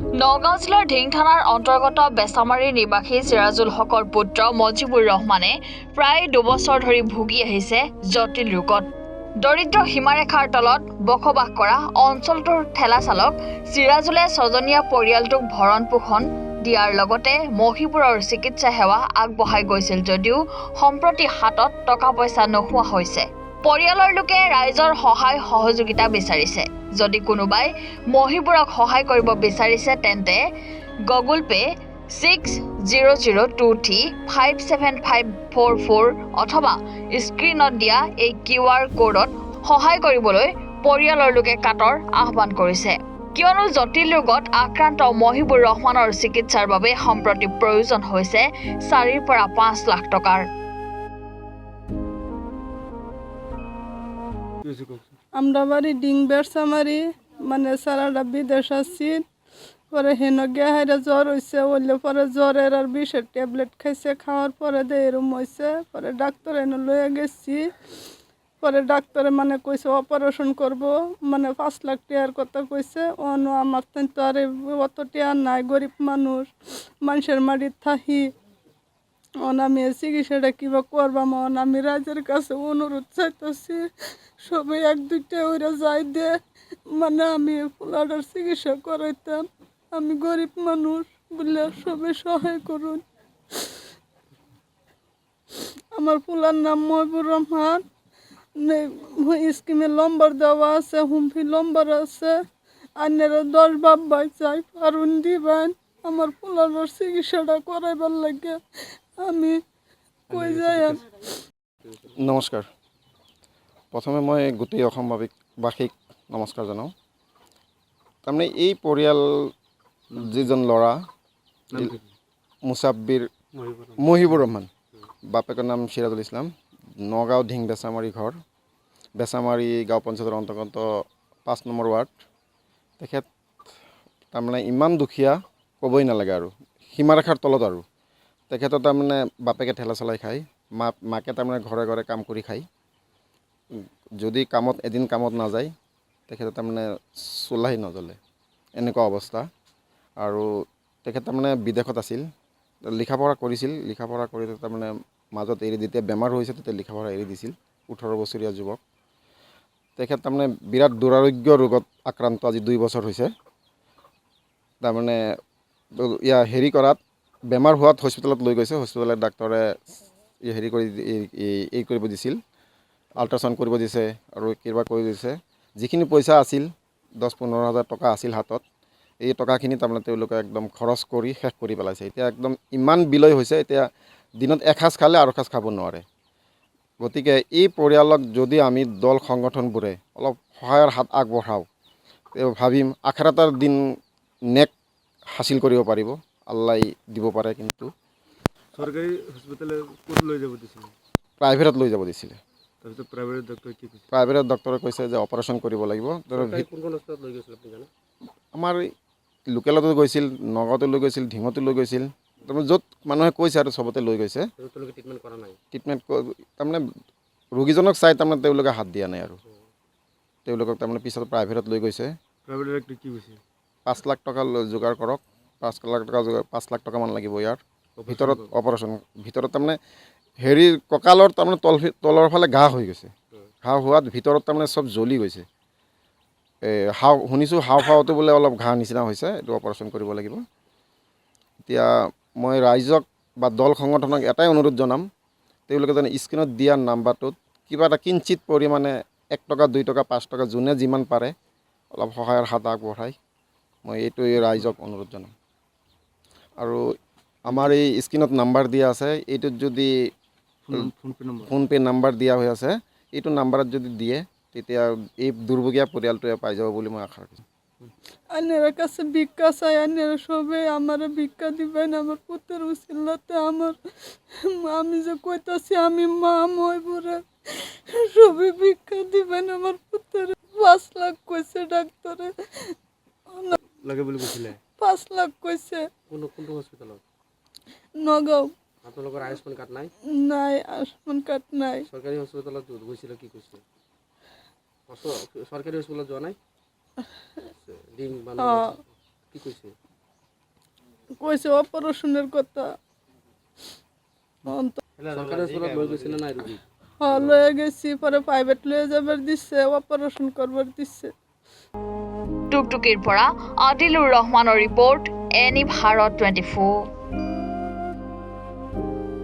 নগাঁও জিলাৰ ঢিং থানাৰ অন্তৰ্গত বেচামাৰীৰ নিবাসী চিৰাজুল হকৰ পুত্ৰ মজিবুৰ ৰহমানে প্ৰায় 2 বছৰ ধৰি ভুগি আহিছে জটিল ৰোগত। দৰিদ্ৰ সীমাৰেখাৰ তলত বসবাস কৰা অঞ্চলটোৰ ঠেলা চালক চিৰাজুলে ছজনীয়া পৰিয়ালটোক ভৰণ পোষণ দিয়াৰ লগতে মহিপুৰৰ চিকিৎসা সেৱা আগবঢ়াই গৈছিল যদিও সম্প্ৰতি হাতত টকা পইচা নোহোৱা হৈছে। পৰিয়ালৰ লোকে ৰাইজৰ সহায় সহযোগিতা বিচাৰিছে। যদি কোনোবাই মহিপুৰক সহায় কৰিব বিচাৰিছে তেন্তে গুগল পে 6002357544 অথবা স্ক্ৰীনত দিয়া এই QR কোডত সহায় কৰিবলৈ পৰিয়ালৰ লোকে কাটৰ আহ্বান কৰিছে। কিয়নো জটিল ৰোগত আক্ৰান্ত মহিবুৰ ৰহমানৰ চিকিৎসাৰ বাবে সম্প্ৰতি প্ৰয়োজন হৈছে 4 পৰা 5 লাখ টকাৰ। আমরা বাড়ি ডিং বেড়সামারি মানে সারাটা বিদেশ আসছি পরে হেনগে হাইরা জ্বর হয়েছে বললে পরে জ্বরের আর বিষের ট্যাবলেট খাইছে খাওয়ার পরে দিয়ে এরম হয়েছে পরে ডাক্তার এনে লয়ে গেছি পরে ডাক্তারে মানে কইছে অপারেশন করব মানে 5 লাখ টাকার কথা কইছে অন্য আমার তো আর অত টাকা নাই গরিব মানুষ মানুষের মাটির থাকি আমি চিকিৎসাটা কিবা করবাম আমি রাজের কাছে অনুরোধ চাইতেছি সবাই 1-2টা ওইরা যাই দে মানে আমি পোলাটার চিকিৎসা করাইতাম আমি গরিব মানুষ বলে সবাই সহায় করুন। আমার পোলার নাম মহিবুর রহমান, স্কিমে নম্বর দেওয়া আছে, হুমফি নম্বর আছে, আন্যেরা 10 বাপ ভাই চাই পারুন দিবেন আমার পোলাটার চিকিৎসাটা করাইবার লাগে আমি কই যাই। নমস্কাৰ। প্ৰথমে মই গোটেই অসমবাসীক নমস্কাৰ জনাওঁ। তাৰমানে এই পৰিয়াল যিজন ল'ৰা মুছাব্বিৰ মহিবুৰ ৰহমান, বাপেকৰ নাম চিৰাজুল ইছলাম, নগাঁও ঢিং বেচামাৰী ঘৰ, বেচামাৰী গাঁও পঞ্চায়তৰ অন্তৰ্গত 5 নম্বৰ ৱাৰ্ড। তেখেত তাৰমানে ইমান দুখীয়া ক'বই নালাগে আৰু সীমাৰেখাৰ তলত আৰু তেখেতৰ তাৰমানে বাপেকে ঠেলা চলাই খায়, মাকে তাৰমানে ঘৰে ঘৰে কাম কৰি খায়। যদি এদিন কামত নাযায় তেখেতে তাৰমানে চোলাহি নজ্বলে এনেকুৱা অৱস্থা। আৰু তেখেত তাৰমানে বিদেশত আছিল, লিখা পঢ়া কৰিছিল, লিখা পঢ়া কৰি তাৰমানে মাজত এৰি যেতিয়া বেমাৰ হৈছে তেতিয়া লিখা পঢ়া এৰি দিছিল। 18 বছৰীয়া যুৱক তেখেত তাৰমানে বিৰাট দুৰাৰোগ্য ৰোগত আক্ৰান্ত আজি 2 বছৰ হৈছে। তাৰমানে হেৰি কৰাত বেমাৰ হোৱাত হস্পিটেলত লৈ গৈছে, হস্পিটেলত ডাক্তৰে হেৰি কৰি এই কৰিব দিছিল, আল্ট্ৰাচাউণ্ড কৰিব দিছে আৰু কিবা কৰি দিছে। যিখিনি পইচা আছিল 10-15 হাজাৰ টকা আছিল হাতত, এই টকাখিনি তাৰমানে তেওঁলোকে একদম খৰচ কৰি শেষ কৰি পেলাইছে। এতিয়া একদম ইমান বিলয় হৈছে, এতিয়া দিনত এসাঁজ খালে আৰু এসাঁজ খাব নোৱাৰে। গতিকে এই পৰিয়ালক যদি আমি দল সংগঠনবোৰে অলপ সহায়ৰ হাত আগবঢ়াওঁ ভাবিম আখেৰাতাৰ দিন নেক হাসিল কৰিব পাৰিব, আল্লাহ দিব পাৰে। কিন্তু সৰকাৰি হসপিটালে ক'ত লৈ যাব দিছিল? প্ৰাইভেটত লৈ যাব দিছিলে। তাৰপিছত প্ৰাইভেট ডক্টৰে কি কৈছে? প্ৰাইভেটত ডক্টৰে কৈছে যে অপাৰেশ্যন কৰিব লাগিব। কোনখন হস্পিটালত লৈ গৈছিল আপুনি জানে? আমাৰ লোকেলতো গৈছিল, নগাঁৱতো লৈ গৈছিল, ঢিঙতো লৈ গৈছিল, তাৰমানে য'ত মানুহে কৈছে আৰু চবতে লৈ গৈছে। তেওঁলোকে ট্ৰিটমেণ্ট কৰা নাই? ট্ৰিটমেণ্ট তাৰমানে ৰোগীজনক চাই তাৰমানে তেওঁলোকে হাত দিয়া নাই আৰু তেওঁলোকক তাৰমানে পিছত প্ৰাইভেটত লৈ গৈছে। প্ৰাইভেটত কি কৈছে? 5 লাখ টকা যোগাৰ কৰক, 5 লাখ টকামান লাগিব ইয়াৰ ভিতৰত অপাৰেশ্যন ভিতৰত। তাৰমানে হেৰি কঁকালৰ তাৰমানে তলৰ ফালে ঘাঁ হৈ গৈছে, ঘাঁ হোৱাত ভিতৰত তাৰমানে চব জ্বলি গৈছে। শুনিছোঁ হাওঁফাওঁতো বোলে অলপ ঘাঁ নিচিনা হৈছে, এইটো অপাৰেশ্যন কৰিব লাগিব। এতিয়া মই ৰাইজক বা দল সংগঠনক এটাই অনুৰোধ জনাম, তেওঁলোকে যেন স্ক্ৰীণত দিয়া নাম্বাৰটোত কিবা এটা কিঞ্চিত পৰিমাণে 1 টকা 2 টকা 5 টকা যোনে যিমান পাৰে অলপ সহায়ৰ হাত আগবঢ়ায়, মই এইটোৱে ৰাইজক অনুৰোধ জনাম। আৰু আমাৰ এই স্ক্ৰীণত নাম্বাৰ দিয়া আছে, এইটোত যদি ফোনপে নাম্বাৰ দিয়া হৈ আছে, এইটো নাম্বাৰত যদি দিয়ে তেতিয়া এই দুৰ্ভগীয়া পৰিয়ালটোৱে পাই যাব বুলি মই আশা ৰাখিছোঁ। আন্যেরা কাছে ভিক্ষা চাই, আন্যেরা সবাই আমার ভিক্ষা দিবেন আমার পুত্রের উচিল্লাতে। আমি যে কইতাছি আমি মা মহিবুরে, সবাই ভিক্ষা দিবেন আমার পুত্রের। 5 লাখ কইছে ডাক্তারে, লাগে বুলি কৈছিলে? 5 লাখ কইছে। কোনটো হস্পিটালত? নগাঁও। আপোনালোকৰ আয়ুষ্মান কাৰ্ড নাই? নাই, আয়ুষ্মান কাৰ্ড নাই। চৰকাৰী হস্পিটালত গৈছিলে, কি কৈছে? চৰকাৰী হস্পিটালত যোৱা নাই? কি কৈছে? কইছে অপাৰেশনেৰ কথা লয়ে গেছি পৰে প্ৰাইভেট লয়ে যাবাৰ দিচ্ছে অপাৰেশন কৰবাৰ দিচ্ছে টুকটুকিৰ পৰা আদিলুৰ ৰহমানৰ ৰিপৰ্ট এনি ভাৰত 24